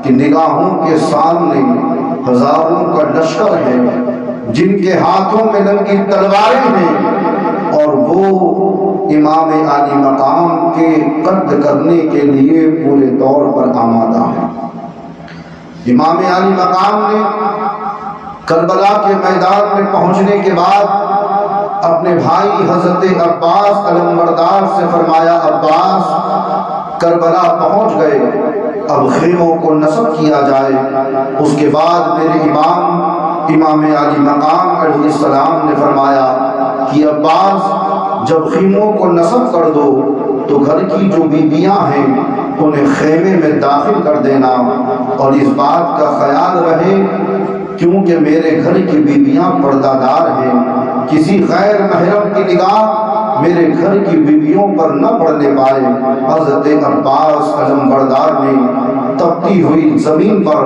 کہ نگاہوں کے سامنے ہزاروں کا لشکر ہے جن کے ہاتھوں میں ننگی تلواریں ہیں، اور وہ امام عالی مقام کے قتل کرنے کے لیے پورے طور پر آمادہ ہیں۔ امام عالی مقام نے کربلا کے میدان میں پہنچنے کے بعد اپنے بھائی حضرت عباس علمبردار سے فرمایا، عباس کربلا پہنچ گئے، اب خیموں کو نصب کیا جائے۔ اس کے بعد میرے امام عالی مقام علیہ السلام نے فرمایا کہ عباس جب خیموں کو نصب کر دو تو گھر کی جو بیویاں ہیں انہیں خیمے میں داخل کر دینا، اور اس بات کا خیال رہے کیونکہ میرے گھر کی بیویاں پردہ دار ہیں، کسی غیر محرم کی نگاہ میرے گھر کی بیویوں پر نہ پڑنے پائے۔ حضرت عباس علمبردار نے تپتی ہوئی زمین پر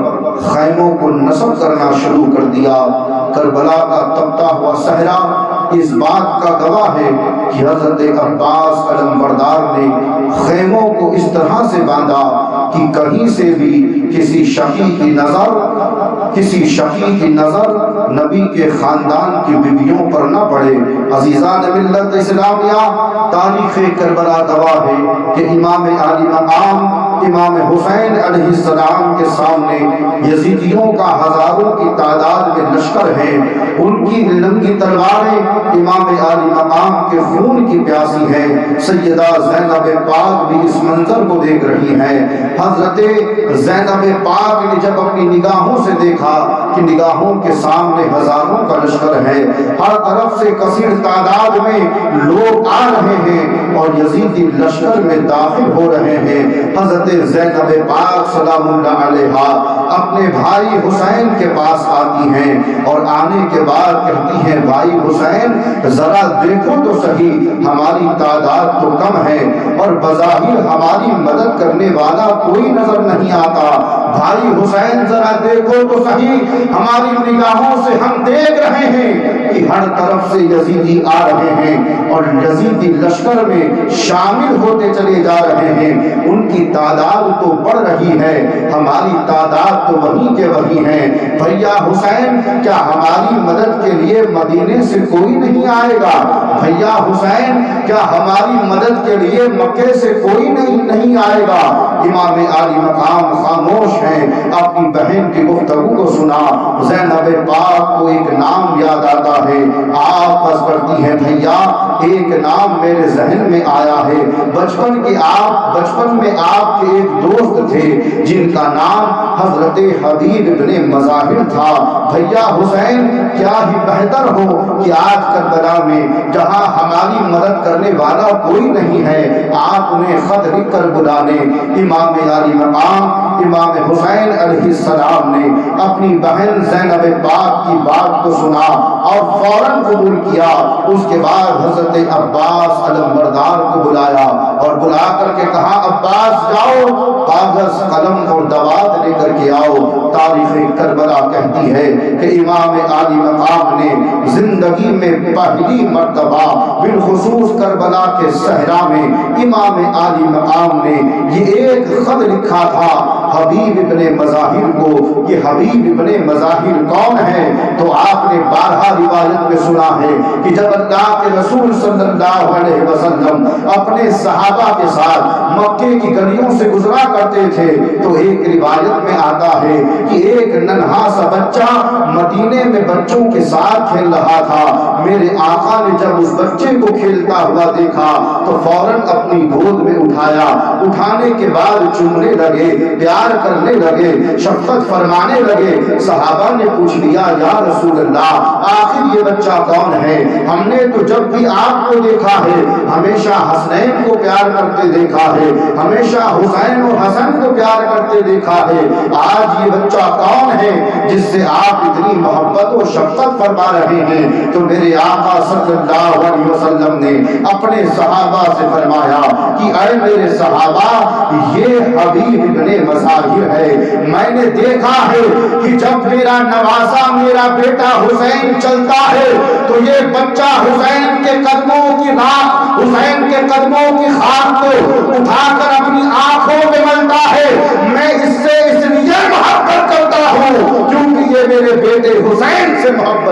خیموں کو نصب کرنا شروع کر دیا۔ کربلا کا تپتا ہوا صحرا اس بات کا گواہ ہے کہ حضرت عباس علمبردار نے خیموں کو اس طرح سے باندھا کہ کہیں سے بھی کسی شقی کی نظر نبی کے خاندان کی بیویوں پر نہ پڑے۔ عزیزان ملت اسلامیہ، تاریخ کربلا گواہ ہے کہ امام عالی مقام امام حسین علیہ السلام کے سامنے یزیدیوں کا ہزاروں کی تعداد میں لشکر ہے، ان کی ننگی تلواریں امام عالی مقام کے خون کی پیاسی ہیں۔ سیدہ زینب پاک بھی اس منظر کو دیکھ رہی ہیں۔ حضرت زینب پاک نے جب اپنی نگاہوں سے دیکھا کہ نگاہوں کے سامنے ہزاروں کا لشکر ہے، ہر طرف سے کثیر تعداد میں لوگ آ رہے ہیں اور یزیدی لشکر میں داخل ہو رہے ہیں، حضرت زینب پاک سلام اللہ علیہا اپنے بھائی حسین کے پاس آتی ہیں اور آنے کے بعد کہتی ہیں، بھائی حسین ذرا دیکھو تو صحیح، ہماری تعداد تو کم ہے اور بظاہر ہماری مدد کرنے والا کوئی نظر نہیں آتا، بھائی حسین ذرا دیکھو تو صحیح، ہماری نگاہوں سے ہم دیکھ رہے ہیں کہ ہر طرف سے یزیدی آ رہے ہیں اور یزیدی لشکر میں شامل ہوتے چلے جا رہے ہیں، ان کی تعداد تو بڑھ رہی ہے، ہماری تعداد تو وہی کے وہی ہیں، بھیا حسین کیا ہماری مدد کے لیے مدینے سے کوئی نہیں آئے گا؟ بھیا حسین کیا ہماری مدد کے لیے مکے سے کوئی نہیں آئے گا؟ امام عالی مقام خاموش ہیں، اپنی بہن کی گفتگو کو سنا۔ زینب پاک کو ایک نام یاد آتا ہے، آپ بس کرتی ہیں، بھیا ایک نام میرے ذہن میں آیا ہے، بچپن میں آپ کے ایک دوست تھے جن کا نام حضرت حبیب ابن مظاہر تھا۔ بھیا حسین کیا ہی بہتر ہو کہ آج کربلا میں جہاں ہماری مدد کرنے والا کوئی نہیں ہے، آپ انہیں خط لکھ کر بلا لیں۔ امام عالی مقام امام حسین علیہ السلام نے اپنی بہن زینب پاک کی بات کو سنا اور فوراً قبول کیا۔ اس کے بعد حضرت عباس علمبردار کو بلایا اور بلا کر کے کہا، عباس جاؤ کاغذ قلم اور دوات لے کر کے آؤ۔ تاریخ کربلا کہتی ہے کہ امام عالی مقام نے زندگی میں پہلی مرتبہ بالخصوص کربلا کے صحرا میں امام عالی مقام نے یہ ایک خط لکھا تھا حبیب ابن مظاہر کو۔ یہ حبیب ابن مظاہر کون ہے؟ تو آپ نے بارہا روایت میں سنا ہے کہ جب اللہ کے رسول صلی اللہ علیہ وسلم اپنے صحابہ کے ساتھ مکے کی گلیوں سے گزرا کرتے تھے تو ایک روایت میں آتا ہے کہ ایک ننھا سا بچہ مدینے میں بچوں کے ساتھ کھیل رہا تھا۔ میرے آقا نے جب اس بچے کو کھیلتا ہوا دیکھا تو فوراً اپنی گود میں اٹھایا، اٹھانے کے بعد چومنے لگے، پیار کرنے لگے، شفقت فرمانے لگے۔ صحابہ نے پوچھ لیا، یا رسول اللہ آخر یہ بچہ کون ہے؟ ہم نے تو جب بھی آپ کو دیکھا ہے ہمیشہ حسنین کو پیار کرتے دیکھا ہے، ہمیشہ حسین اور حسن کو پیار کرتے دیکھا ہے، آج یہ بچہ کون ہے جس سے آپ اتنی محبت و شفقت فرما رہے ہیں؟ تو میرے آقا صلی اللہ علیہ وسلم نے اپنے صحابہ سے فرمایا کہ اے میرے صحابہ، یہ حبیب ابن مظاہر ہے، میں نے دیکھا ہے کہ جب میرا نواسا میرا بیٹا حسین چلتا ہے تو یہ بچہ حسین کے قدموں کی راہ، حسین کے قدموں کی خاک کو اٹھا کر اپنی آنکھوں میں ملتا ہے۔ میں اس سے اس لیے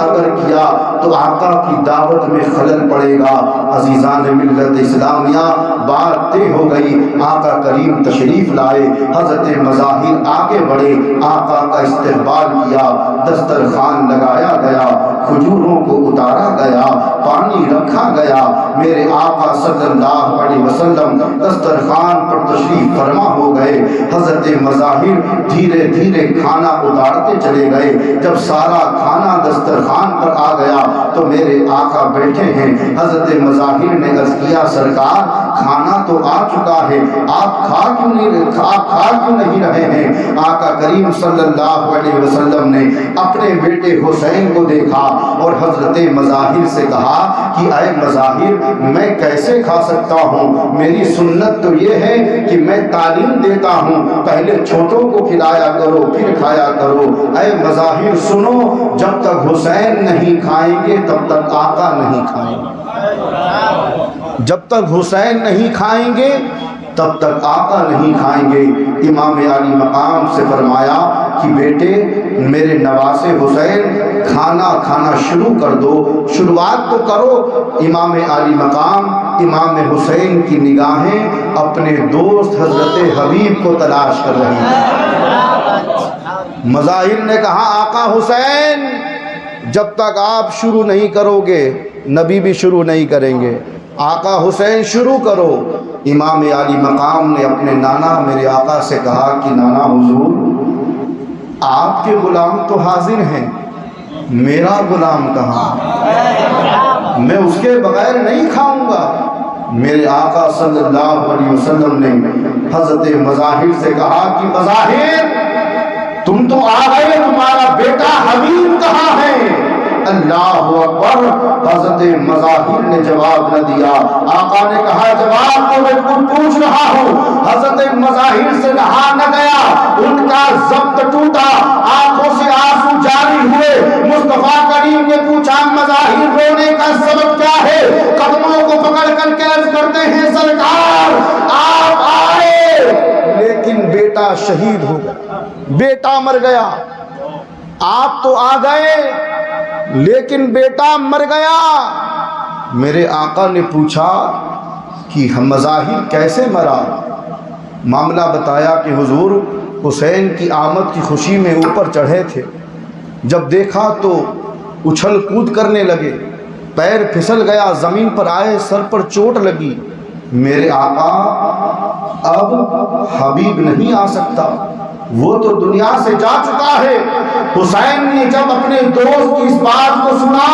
اگر کیا تو آقا کی دعوت میں خلل پڑے گا۔ عزیزان ملت اسلامیہ، بات طے ہو گئی، آقا کریم تشریف لائے، حضرت مظاہر آگے بڑھے، آقا کا استقبال کیا، دسترخوان لگایا گیا، کھجوروں کو اتارا گیا، پانی رکھا گیا۔ میرے آقا صلی اللہ علیہ وسلم دسترخوان پر تشریف فرما ہو گئے۔ حضرت مظاہر دھیرے دھیرے کھانا اتارتے چلے گئے۔ جب سارا کھانا دسترخوان پر آ گیا تو میرے آقا بیٹھے ہیں۔ حضرت مظاہر نے عرض کیا، سرکار کھانا تو آ چکا ہے، آپ کھا کیوں نہیں رہے ہیں؟ آقا کریم صلی اللہ علیہ وسلم نے اپنے بیٹے حسین کو دیکھا اور حضرت مظاہر سے کہا کہ اے مظاہر، میں کیسے کھا سکتا ہوں؟ میری سنت تو یہ ہے کہ میں تعلیم دیتا ہوں، پہلے چھوٹوں کو کھلایا کرو پھر کھایا کرو۔ اے مظاہر سنو، جب تک حسین نہیں کھائیں گے تب تک آقا نہیں کھائیں گے، جب تک حسین نہیں کھائیں گے تب تک آقا نہیں کھائیں گے۔ امام علی مقام سے فرمایا کہ بیٹے میرے نواسے حسین، کھانا کھانا شروع کر دو، شروعات تو کرو۔ امام علی مقام، امام حسین کی نگاہیں اپنے دوست حضرت حبیب کو تلاش کر رہی ہیں۔ مظاہر نے کہا آقا حسین، جب تک آپ شروع نہیں کرو گے نبی بھی شروع نہیں کریں گے، آقا حسین شروع کرو۔ امام علی مقام نے اپنے نانا میرے آقا سے کہا کہ نانا حضور، آپ کے غلام تو حاضر ہیں، میرا غلام کہاں؟ میں اس کے بغیر نہیں کھاؤں گا۔ میرے آقا صلی اللہ علیہ وسلم نے حضرت مظاہر سے کہا کہ مظاہر تم تو آ گئے، تمہارا بیٹا حبیب کہاں ہے؟ اللہ اکبر۔ حضرت مظاہر نے جواب نہ دیا۔ آقا نے کہا جواب تو میں پوچھ رہا ہوں۔ حضرت مظاہر سے رہا نہ گیا، ان کا ضبط ٹوٹا، آنکھوں سے آنسو جاری ہوئے۔ مصطفیٰ کریم نے پوچھا مظاہر رونے کا سبب کیا ہے؟ قدموں کو پکڑ کر کے عرض کرتے ہیں سرکار آپ آئے لیکن بیٹا شہید ہو گیا، بیٹا مر گیا۔ آپ تو آ گئے لیکن بیٹا مر گیا۔ میرے آقا نے پوچھا کہ مظاہر کیسے مرا؟ معاملہ بتایا کہ حضور حسین کی آمد کی خوشی میں اوپر چڑھے تھے، جب دیکھا تو اچھل کود کرنے لگے، پیر پھسل گیا، زمین پر آئے، سر پر چوٹ لگی۔ میرے آقا اب حبیب نہیں آ سکتا، وہ تو دنیا سے جا چکا ہے۔ حسین نے جب اپنے دوست کی اس بات کو سنا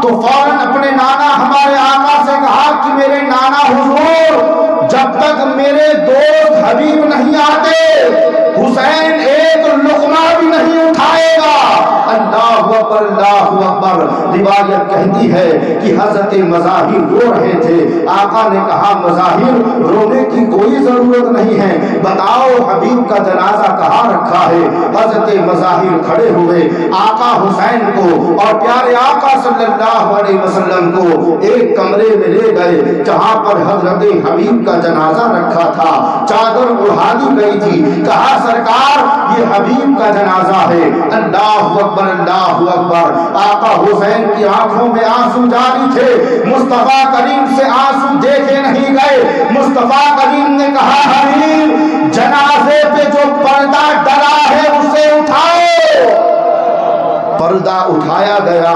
تو فوراً اپنے نانا ہمارے آقا سے کہا کہ میرے نانا حضور، جب تک میرے دوست حبیب نہیں آتے حسین ایک لقمہ بھی نہیں اٹھائے گا۔ اللہ اکبر، اللہ اکبر۔ روایت کہتی ہے کہ حضرت مظاہر رو رہے تھے۔ آقا نے کہا مظاہر رونے کی کوئی ضرورت نہیں ہے، بتاؤ حبیب کا جنازہ کہاں رکھا ہے؟ حضرت مظاہر کھڑے ہوئے، آقا حسین کو اور پیارے آقا صلی اللہ علیہ وسلم کو ایک کمرے میں لے گئے جہاں پر حضرت حبیب کا جنازہ رکھا تھا، چادر اڑا دی گئی تھی۔ کہا سرکار یہ حبیب کا جنازہ ہے۔ اللہ اکبر، اللہ اکبر۔ آقا حسین کی آنکھوں میں آنسو جاری تھے، مصطفیٰ کریم سے آنسو دیکھے نہیں گئے۔ مصطفیٰ کریم نے کہا حبیب جنازے پہ جو پردہ ڈلا ہے اسے اٹھاؤ۔ پردہ اٹھایا گیا۔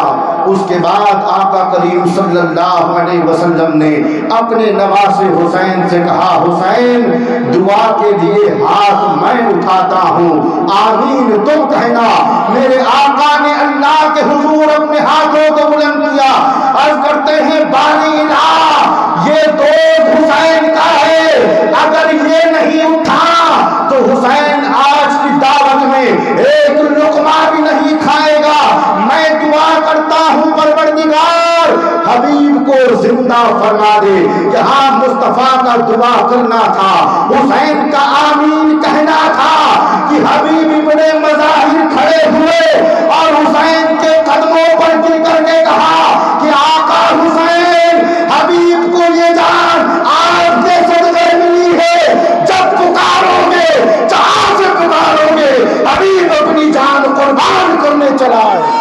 اس کے بعد آقا کریم صلی اللہ علیہ وسلم نے اپنے نواسے حسین سے کہا حسین دعا کے لیے ہاتھ میں اٹھاتا ہوں، آمین تم کہنا۔ میرے آقا نے اللہ کے حضور اپنے ہاتھوں کو بلند کیا، عرض کرتے ہیں باری الہ یہ دوست حسین کا ہے، اگر یہ نہیں اٹھا تو حسین آج کی دعوت میں ایک لقمہ بھی نہیں کھائے گا۔ میں دعا کرتا ہوں پروردگار حبیب کو زندہ فرما دے۔ یہاں مصطفیٰ کا دعا کرنا تھا، حسین کا آمین کہنا تھا کہ حبیب ابن مظاہر کھڑے ہوئے اور حسین کے قدموں پر گر کر کے کہا کہ آقا حسین حبیب کو یہ جان آپ کے صدقے ملی ہے، جب پکارو گے جہاں سے پکارو گے حبیب اپنی جان قربان کرنے چلا ہے۔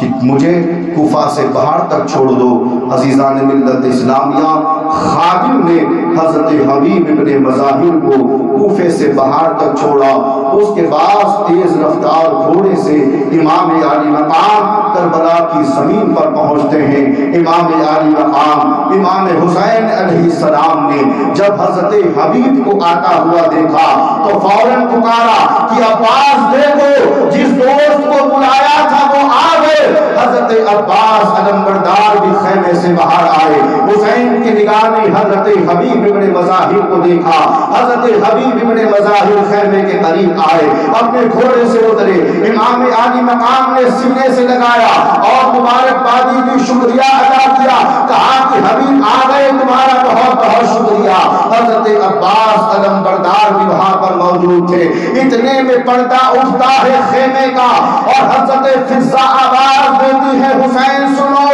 کہ مجھے کوفہ سے باہر تک چھوڑ دو۔ عزیزان ملت اسلامیہ، خادم نے حضرت حبیب ابن مظاہر کو کوفے سے باہر تک چھوڑا۔ اس کے بعد تیز رفتار گھوڑے سے امام عالی مقام کربلا کی زمین پر پہنچتے ہیں۔ امام عالی مقام امام حسین علیہ السلام نے جب حضرت حبیب کو آتا ہوا دیکھا تو فوراً پکارا کہ عباس دیکھو، جس دوست کو بلایا تھا وہ آ گئے۔ حضرت عباس علمبردار بھی خیمے سے باہر آئے۔ حسین کی نگاہ نے حضرت حبیب ابن مظاہر کو دیکھا۔ حضرت حبیب ابن مظاہر خیمے کے قریب آئے، اپنے گھوڑے سے اترے، امام عالی مقام نے سینے سے لگایا اور مبارکبادی کی شکریہ ادا کیا، کہا کہ حبیب آ گئے، تمہارا بہت بہت شکریہ۔ حضرت عباس علمبردار بھی وہاں پر موجود تھے۔ اتنے میں پردہ اٹھتا ہے خیمے کا اور حضرت فضہ آواز دیتی ہے، حسین سنو،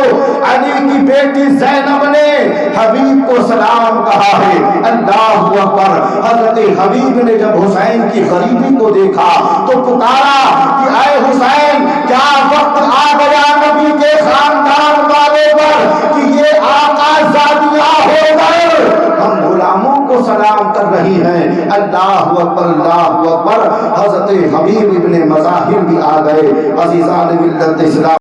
علی کی بیٹی زینب نے حبیب کو سلام کہا ہے۔ اللہ اکبر۔ حضرت حبیب نے جب حسین کی غریبی کو دیکھا تو پکارا کہ اے حسین، کیا وقت آ گیا نبی کے خاندان والے پر کہ یہ آقا زادیاں ہو گئے، ہم غلاموں کو سلام کر رہی ہیں۔ اللہ اکبر، اللہ اکبر۔ حضرت حبیب ابن مظاہر بھی آ گئے۔ عزیزان ملت اسلام،